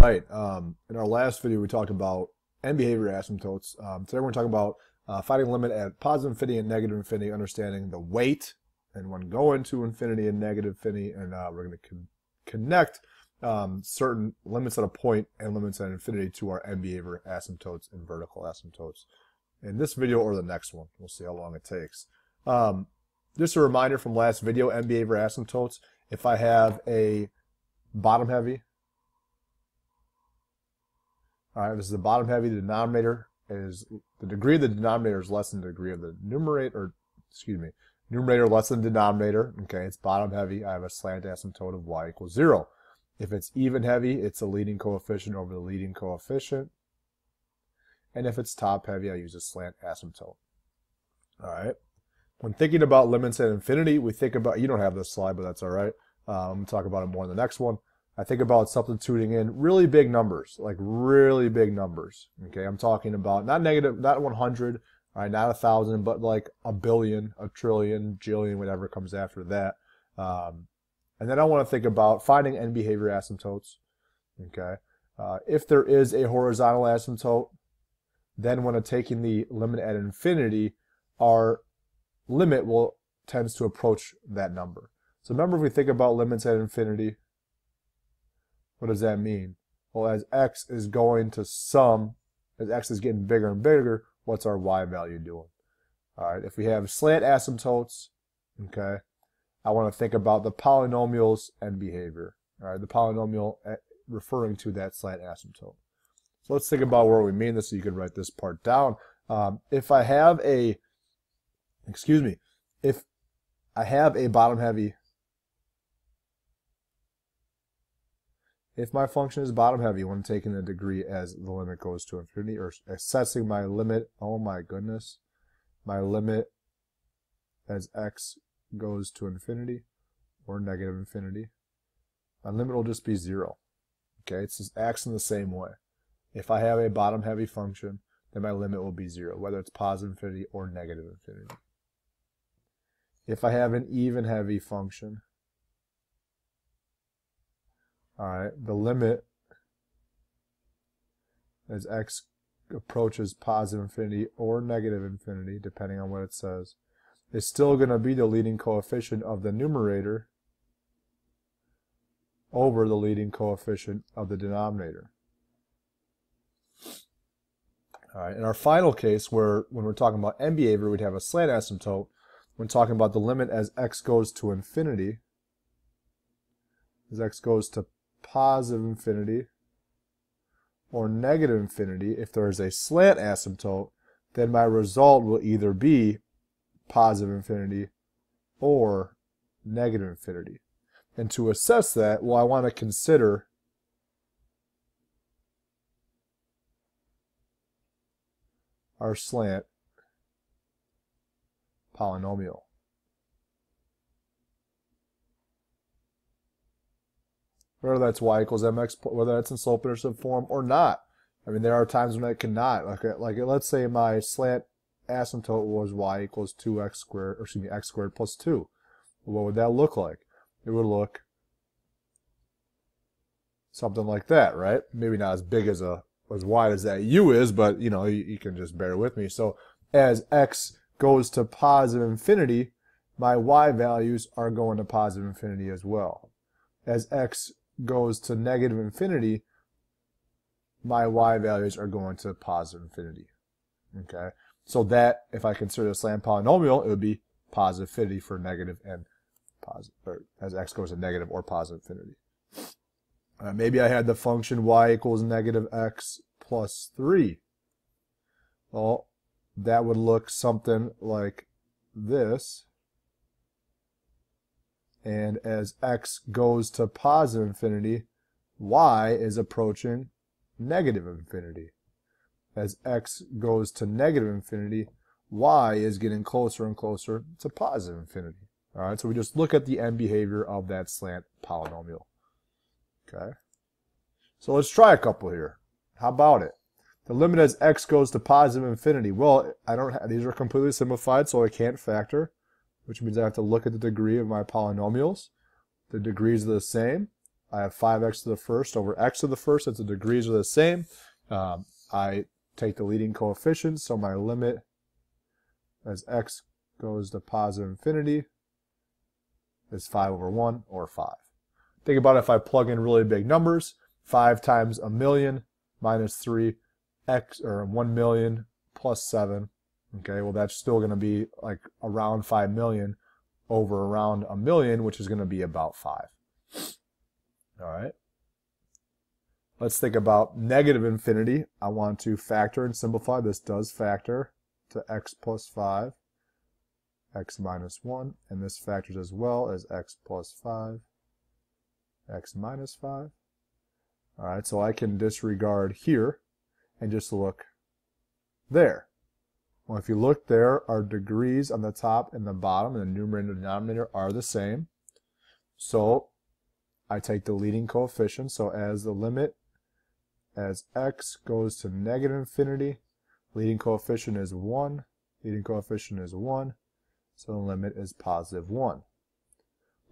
Right. In our last video, we talked about end behavior asymptotes. Today, we're going to talk about finding a limit at positive infinity and negative infinity, understanding the weight, and when going to infinity and negative infinity, and we're going to connect certain limits at a point and limits at infinity to our end behavior asymptotes and vertical asymptotes. In this video or the next one, we'll see how long it takes. Just a reminder from last video, end behavior asymptotes. If I have a bottom heavy, all right, this is the bottom heavy. The denominator is the degree of the denominator is less than the degree of the numerator, or excuse me, numerator less than denominator. Okay, it's bottom heavy. I have a slant asymptote of y equals 0. If it's even heavy, it's a leading coefficient over the leading coefficient. And if it's top heavy, I use a slant asymptote. All right. When thinking about limits at infinity, we think about, you don't have this slide, but that's all right. I'm going to talk about it more in the next one. I think about substituting in really big numbers, like really big numbers. Okay, I'm talking about not negative, not 100, all right, not 1,000, but like a billion, a trillion, jillion, whatever comes after that. And then I want to think about finding end behavior asymptotes. Okay, if there is a horizontal asymptote, then when taking the limit at infinity, our limit tends to approach that number. So remember, if we think about limits at infinity, what does that mean? Well, as x is going to sum, as x is getting bigger and bigger, what's our y value doing? All right, if we have slant asymptotes, okay, I want to think about the polynomials and behavior. All right, the polynomial referring to that slant asymptote. So let's think about where we mean this so you can write this part down. If I have a, if I have a bottom heavy, if my function is bottom heavy when taking the degree as the limit goes to infinity, or assessing my limit, oh my goodness, my limit as x goes to infinity or negative infinity, my limit will just be 0. Okay, it's just acting the same way. If I have a bottom heavy function, then my limit will be 0, whether it's positive infinity or negative infinity. If I have an even heavy function, all right, the limit as x approaches positive infinity or negative infinity, depending on what it says, is still going to be the leading coefficient of the numerator over the leading coefficient of the denominator. All right, in our final case, when we're talking about end behavior, we'd have a slant asymptote. When talking about the limit as x goes to infinity, as x goes to positive infinity or negative infinity, if there is a slant asymptote, then my result will either be positive infinity or negative infinity. And to assess that, well, I want to consider our slant polynomial. Whether that's y equals mx, whether that's in slope intercept form or not. I mean, there are times when it cannot. Like let's say my slant asymptote was y equals 2x squared, or excuse me, x squared plus 2. What would that look like? It would look something like that, right? Maybe not as big as as wide as that u is, but you know, you can just bear with me. So as x goes to positive infinity, my y values are going to positive infinity as well. As x goes to negative infinity, my y values are going to positive infinity. Okay, so that, if I consider a slant polynomial, it would be positive infinity for negative and positive, or as x goes to negative or positive infinity. Maybe I had the function y equals negative x plus 3. Well, that would look something like this. And as x goes to positive infinity, y is approaching negative infinity. As x goes to negative infinity, y is getting closer and closer to positive infinity. All right, so we just look at the end behavior of that slant polynomial. Okay, so let's try a couple here. How about it? The limit as x goes to positive infinity. Well, these are completely simplified, so I can't factor, which means I have to look at the degree of my polynomials. The degrees are the same. I have 5x to the first over x to the first, since the degrees are the same. I take the leading coefficient, so my limit as x goes to positive infinity is 5 over 1, or 5. Think about if I plug in really big numbers, 5 times a million minus 3, x, or 1 million plus 7. Okay, well that's still going to be like around 5 million over around a million, which is going to be about 5. All right. Let's think about negative infinity. I want to factor and simplify. This does factor to x plus 5, x minus 1, and this factors as well as x plus 5, x minus 5. All right, so I can disregard here and just look there. Well, if you look there, our degrees on the top and the bottom and the numerator and denominator are the same. So I take the leading coefficient. So as the limit as x goes to negative infinity, leading coefficient is 1. Leading coefficient is 1. So the limit is positive 1.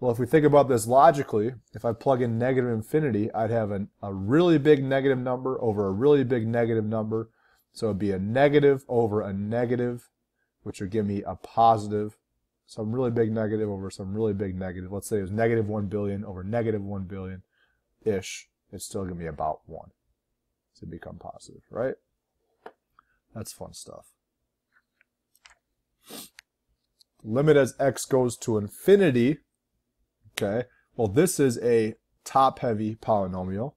Well, if we think about this logically, if I plug in negative infinity, I'd have a really big negative number over a really big negative number. So it would be a negative over a negative, which would give me a positive. Some really big negative over some really big negative. Let's say it was negative 1 billion over negative 1 billion-ish. It's still going to be about 1. So it become positive, right? That's fun stuff. Limit as x goes to infinity. Okay, well this is a top-heavy polynomial.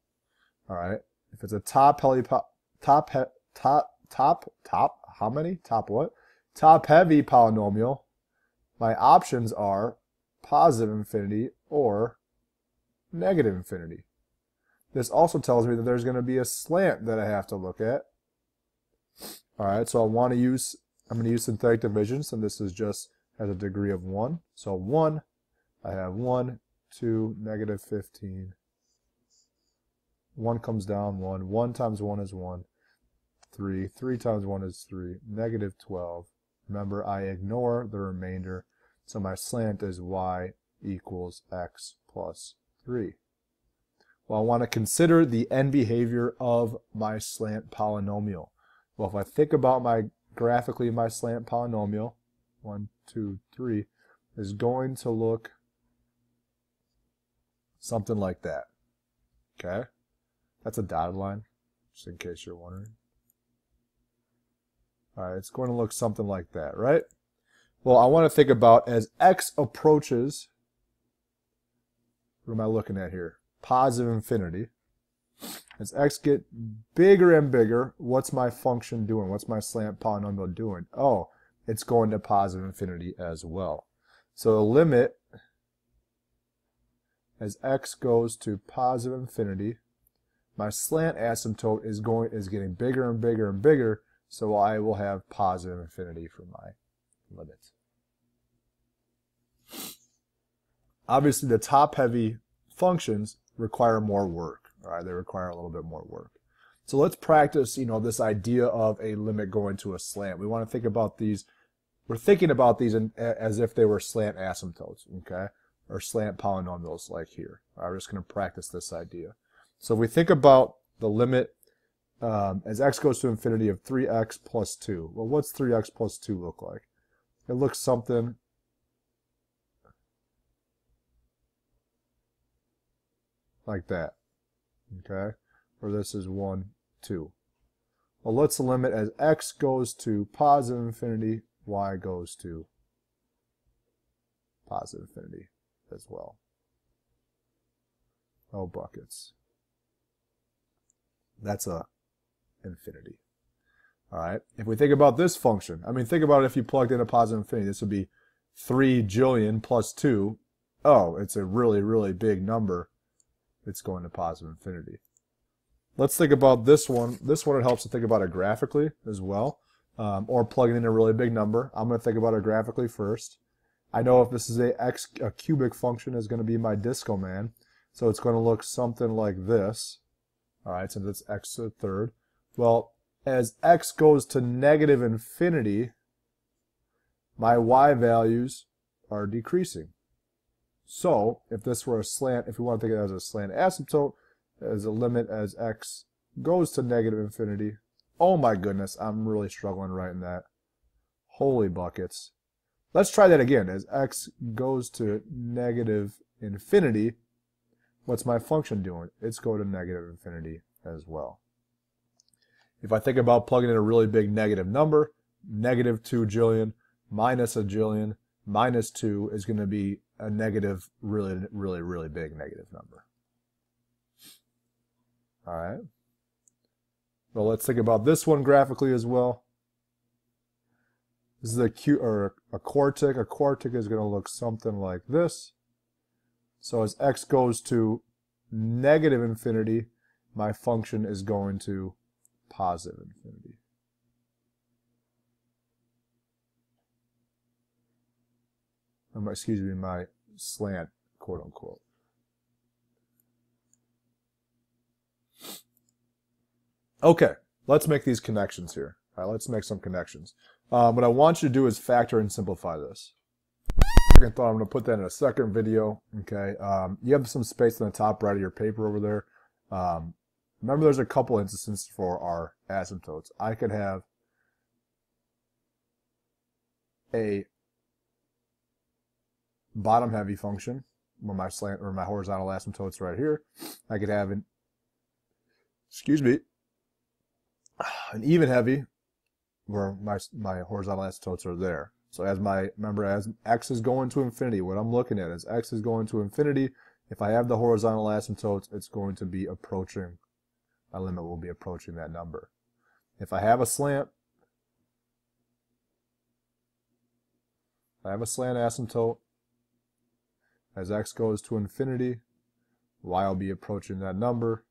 All right, if it's a top-heavy polynomial, my options are positive infinity or negative infinity. This also tells me that there's going to be a slant that I have to look at. All right, so I'm going to use synthetic division, so this is just as a degree of 1. So 1, I have 1, 2, negative 15. 1 comes down 1. 1 times 1 is 1. 3. 3 times 1 is 3. Negative 12. Remember, I ignore the remainder. So my slant is y equals x plus 3. Well, I want to consider the end behavior of my slant polynomial. Well, if I think about graphically my slant polynomial, 1, 2, 3, is going to look something like that. Okay? That's a dotted line, just in case you're wondering. All right, it's going to look something like that, right? Well, I want to think about as x approaches, what am I looking at here? Positive infinity. As x get bigger and bigger, what's my function doing? What's my slant polynomial doing? Oh, it's going to positive infinity as well. So the limit as x goes to positive infinity, my slant asymptote is getting bigger and bigger and bigger, so I will have positive infinity for my limit. Obviously, the top-heavy functions require more work. All right, they require a little bit more work. So let's practice, this idea of a limit going to a slant. We want to think about these. We're thinking about these as if they were slant asymptotes, okay, or slant polynomials like here. All right, we're just going to practice this idea. So if we think about the limit as x goes to infinity of 3x plus 2. Well, what's 3x plus 2 look like? It looks something like that, okay? Or this is 1, 2. Well, let's limit as x goes to positive infinity, y goes to positive infinity as well. Oh, buckets. That's a infinity. All right. If we think about this function, think about it if you plugged in a positive infinity. This would be 3 jillion plus 2. Oh, it's a really, really big number. It's going to positive infinity. Let's think about this one. This one, it helps to think about it graphically as well, or plugging in a really big number. I'm going to think about it graphically first. I know if this is a cubic function is going to be my disco man, so it's going to look something like this. All right, since it's x to the third. Well, as x goes to negative infinity, my y values are decreasing. So if this were a slant, if we want to think of it as a slant asymptote, as a limit as x goes to negative infinity. Oh my goodness, I'm really struggling writing that. Holy buckets. Let's try that again. As x goes to negative infinity, what's my function doing? It's going to negative infinity as well. If I think about plugging in a really big negative number, negative 2 jillion minus a jillion minus 2 is going to be a negative, really big negative number. All right. Well, let's think about this one graphically as well. This is a quartic. A quartic is going to look something like this. So as x goes to negative infinity, my function is going to positive infinity. Excuse me, my slant, quote unquote. Okay, let's make these connections here. All right, let's make some connections. What I want you to do is factor and simplify this. I thought I'm going to put that in a second video. Okay, you have some space on the top right of your paper over there. Remember, there's a couple instances for our asymptotes. I could have a bottom-heavy function where my slant or my horizontal asymptote's right here. I could have an even heavy where my horizontal asymptotes are there. So remember, as x is going to infinity, what I'm looking at is x is going to infinity. If I have the horizontal asymptotes, it's going to be approaching, my limit will be approaching that number. If I have a slant, asymptote, as x goes to infinity, y will be approaching that number,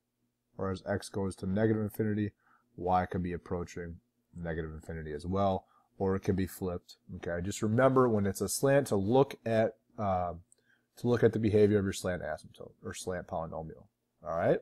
or as x goes to negative infinity, y could be approaching negative infinity as well, or it can be flipped. Okay, just remember when it's a slant to look at the behavior of your slant asymptote or slant polynomial. All right.